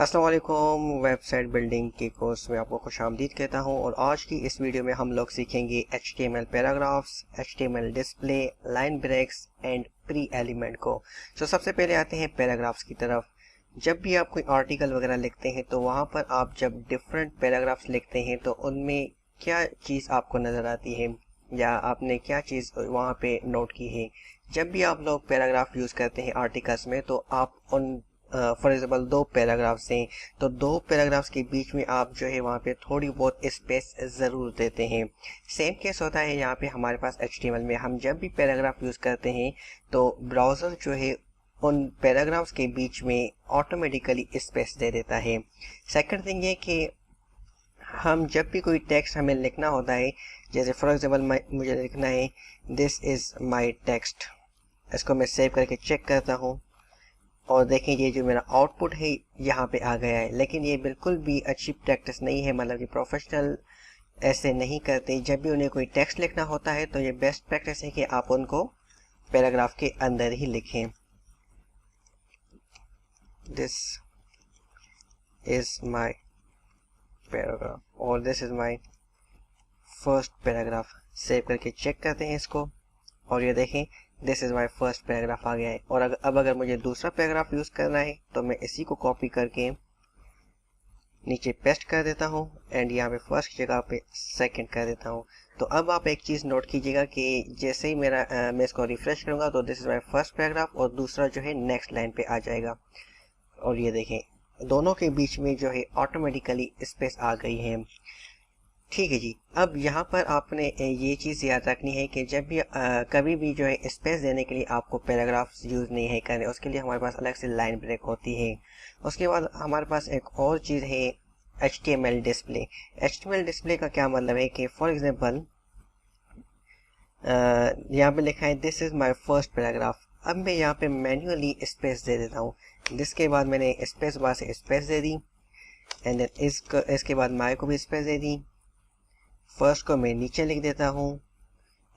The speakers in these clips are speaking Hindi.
अस्सलाम वालेकुम। वेबसाइट बिल्डिंग के कोर्स में आपको खुशामदीद कहता हूं और आज की इस वीडियो में हम लोग सीखेंगे HTML paragraphs, HTML display, line breaks and pre element को। सबसे पहले आते हैं पैराग्राफ्स की तरफ। जब भी आप कोई आर्टिकल वगैरह लिखते हैं तो वहां पर आप जब डिफरेंट पैराग्राफ्स लिखते हैं तो उनमें क्या चीज़ आपको नज़र आती है या आपने क्या चीज़ वहाँ पे नोट की है। जब भी आप लोग पैराग्राफ यूज़ करते हैं आर्टिकल्स में तो आप उन फॉर एग्जाम्पल दो पैराग्राफ्स हैं तो दो पैराग्राफ्स के बीच में आप जो है वहाँ पे थोड़ी बहुत स्पेस ज़रूर देते हैं। सेम केस होता है यहाँ पे हमारे पास HTML में। हम जब भी पैराग्राफ यूज़ करते हैं तो ब्राउज़र जो है उन पैराग्राफ्स के बीच में ऑटोमेटिकली स्पेस दे देता है। सेकंड थिंग ये कि हम जब भी कोई टेक्स्ट हमें लिखना होता है, जैसे फॉर एग्जाम्पल मुझे लिखना है दिस इज़ माई टेक्स्ट, इसको मैं सेव करके चेक करता हूँ और देखें ये जो मेरा आउटपुट है यहाँ पे आ गया है। लेकिन ये बिल्कुल भी अच्छी प्रैक्टिस नहीं है, मतलब कि प्रोफेशनल ऐसे नहीं करते। जब भी उन्हें कोई टेक्स्ट लिखना होता है तो ये बेस्ट प्रैक्टिस है कि आप उनको पैराग्राफ के अंदर ही लिखें। दिस इज माई पैराग्राफ और this is my first paragraph. Save करके चेक करते हैं इसको और ये देखें this is my first paragraph आ गया है। और अब अगर मुझे दूसरा पैराग्राफ यूज़ करना है तो मैं इसी को कॉपी करके नीचे पेस्ट कर देता हूँ एंड यहाँ पे फर्स्ट की जगह पे सेकंड कर देता हूँ। तो अब आप एक चीज़ नोट कीजिएगा कि जैसे ही मैं इसको रिफ्रेश करूँगा तो this is my first paragraph और दूसरा जो है नेक्स्ट लाइन पे आ जाएगा। और ये देखें दोनों के बीच में जो है ऑटोमेटिकली स्पेस आ गई है। ठीक है जी। अब यहाँ पर आपने ये चीज़ याद रखनी है कि जब भी कभी भी जो है स्पेस देने के लिए आपको पैराग्राफ्स यूज़ नहीं है करने, उसके लिए हमारे पास अलग से लाइन ब्रेक होती है। उसके बाद हमारे पास एक और चीज़ है HTML डिस्प्ले। HTML डिस्प्ले का क्या मतलब है कि फॉर एग्जांपल यहाँ पे लिखा है this is my first paragraph. अब मैं यहाँ पे मैन्युअली स्पेस दे देता हूँ। जिसके बाद मैंने स्पेस बार से स्पेस दे दी एंड देन इसके बाद माय को भी स्पेस दे दी। फर्स्ट को मैं नीचे लिख देता हूँ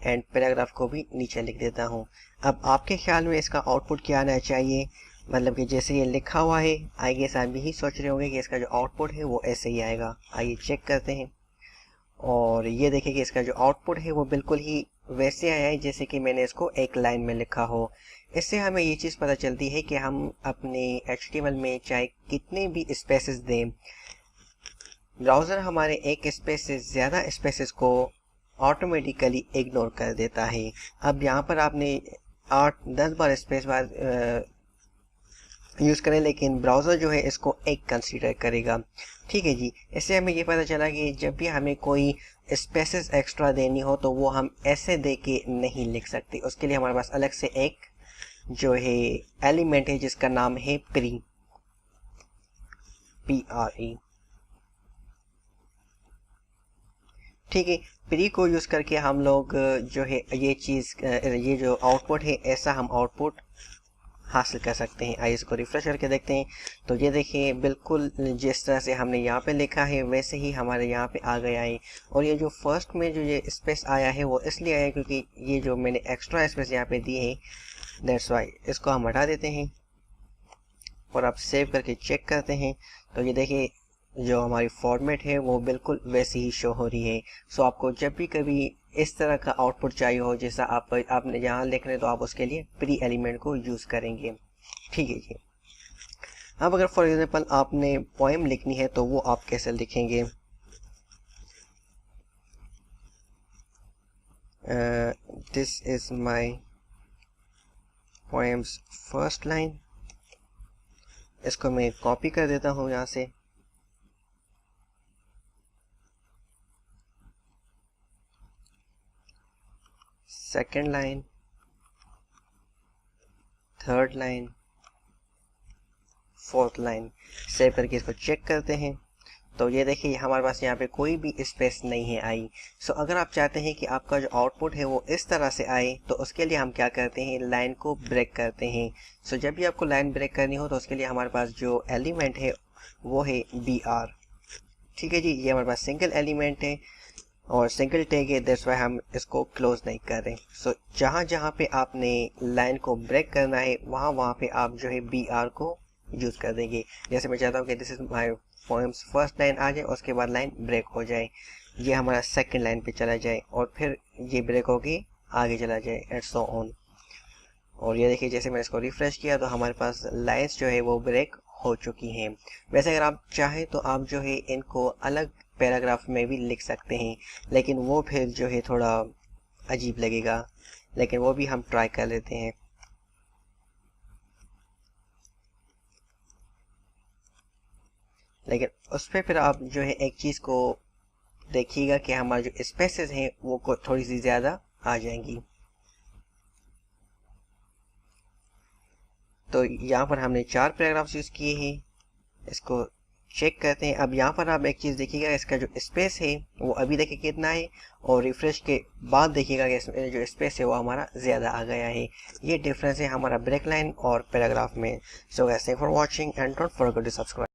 एंड पैराग्राफ को भी नीचे लिख देता हूँ। अब आपके ख्याल में इसका आउटपुट क्या आना चाहिए, मतलब कि जैसे ये लिखा हुआ है आई गेस आप यही सोच रहे होंगे कि इसका जो आउटपुट है वो ऐसे ही आएगा। आइए चेक करते हैं और ये देखें कि इसका जो आउटपुट है वो बिल्कुल ही वैसे आया है जैसे कि मैंने इसको एक लाइन में लिखा हो। इससे हमें ये चीज़ पता चलती है कि हम अपने HTML में चाहे कितने भी स्पेसेस दें, ब्राउज़र हमारे एक स्पेस से ज़्यादा स्पेसेस को ऑटोमेटिकली इग्नोर कर देता है। अब यहाँ पर आपने 8-10 बार स्पेस बार यूज़ करें लेकिन ब्राउज़र जो है इसको एक कंसीडर करेगा। ठीक है जी। इससे हमें ये पता चला कि जब भी हमें कोई स्पेसेस एक्स्ट्रा देनी हो तो वो हम ऐसे दे के नहीं लिख सकते। उसके लिए हमारे पास अलग से एक जो है एलिमेंट है जिसका नाम है प्री, PRE। ठीक है, प्री को यूज़ करके हम लोग जो है ये चीज़ ये जो आउटपुट है ऐसा हम आउटपुट हासिल कर सकते हैं। आइए इसको रिफ्रेश करके देखते हैं तो ये देखिए बिल्कुल जिस तरह से हमने यहाँ पे लिखा है वैसे ही हमारे यहाँ पे आ गया है। और ये जो फर्स्ट में जो ये स्पेस आया है वो इसलिए आया क्योंकि ये जो मैंने एक्स्ट्रा स्पेस यहाँ पे दी है, दैट्स वाई। इसको हम हटा देते हैं और आप सेव करके चेक करते हैं तो ये देखिए जो हमारी फॉर्मेट है वो बिल्कुल वैसी ही शो हो रही है। आपको जब भी कभी इस तरह का आउटपुट चाहिए हो जैसा आपने यहाँ लिख रहे तो आप उसके लिए प्री एलिमेंट को यूज़ करेंगे। ठीक है जी। अब अगर फॉर एग्जांपल आपने पोएम लिखनी है तो वो आप कैसे लिखेंगे। This is my poem's first line. इसको मैं कॉपी कर देता हूँ यहाँ से second line, third line, fourth line. Save करके इसको चेक करते हैं तो ये देखिए हमारे पास यहाँ पे कोई भी स्पेस नहीं है आई। अगर आप चाहते हैं कि आपका जो आउटपुट है वो इस तरह से आए तो उसके लिए हम क्या करते हैं, लाइन को ब्रेक करते हैं। जब भी आपको लाइन ब्रेक करनी हो तो उसके लिए हमारे पास जो एलिमेंट है वो है BR। ठीक है जी। ये हमारे पास सिंगल एलिमेंट है और सिंगल टैग है, दैट्स वाई हम इसको क्लोज नहीं कर रहे। जहाँ जहाँ पे आपने लाइन को ब्रेक करना है वहाँ पे आप जो है BR को यूज़ कर देंगे। जैसे मैं चाहता हूँ कि this is my poem's first line आ जाए, उसके बाद लाइन ब्रेक हो जाए, ये हमारा सेकंड लाइन पे चला जाए और फिर ये ब्रेक होके आगे चला जाए एंड सो ऑन। और ये देखिए जैसे मैंने इसको रिफ्रेश किया तो हमारे पास लाइन्स जो है वो ब्रेक हो चुकी हैं। वैसे अगर आप चाहें तो आप जो है इनको अलग पैराग्राफ में भी लिख सकते हैं, लेकिन वो फिर जो है थोड़ा अजीब लगेगा, लेकिन वो भी हम ट्राई कर लेते हैं। लेकिन उस पर फिर आप जो है एक चीज़ को देखिएगा कि हमारे जो स्पेसेस हैं वो को थोड़ी सी ज़्यादा आ जाएंगी। तो यहाँ पर हमने 4 पैराग्राफ्स यूज़ किए हैं, इसको चेक करते हैं। अब यहाँ पर आप एक चीज़ देखिएगा, इसका जो स्पेस है वो अभी देखिए कितना है, और रिफ्रेश के बाद देखिएगा कि इसमें जो स्पेस है वो हमारा ज़्यादा आ गया है। ये डिफरेंस है हमारा ब्रेक लाइन और पैराग्राफ में। So thanks for watching and don't forget to subscribe.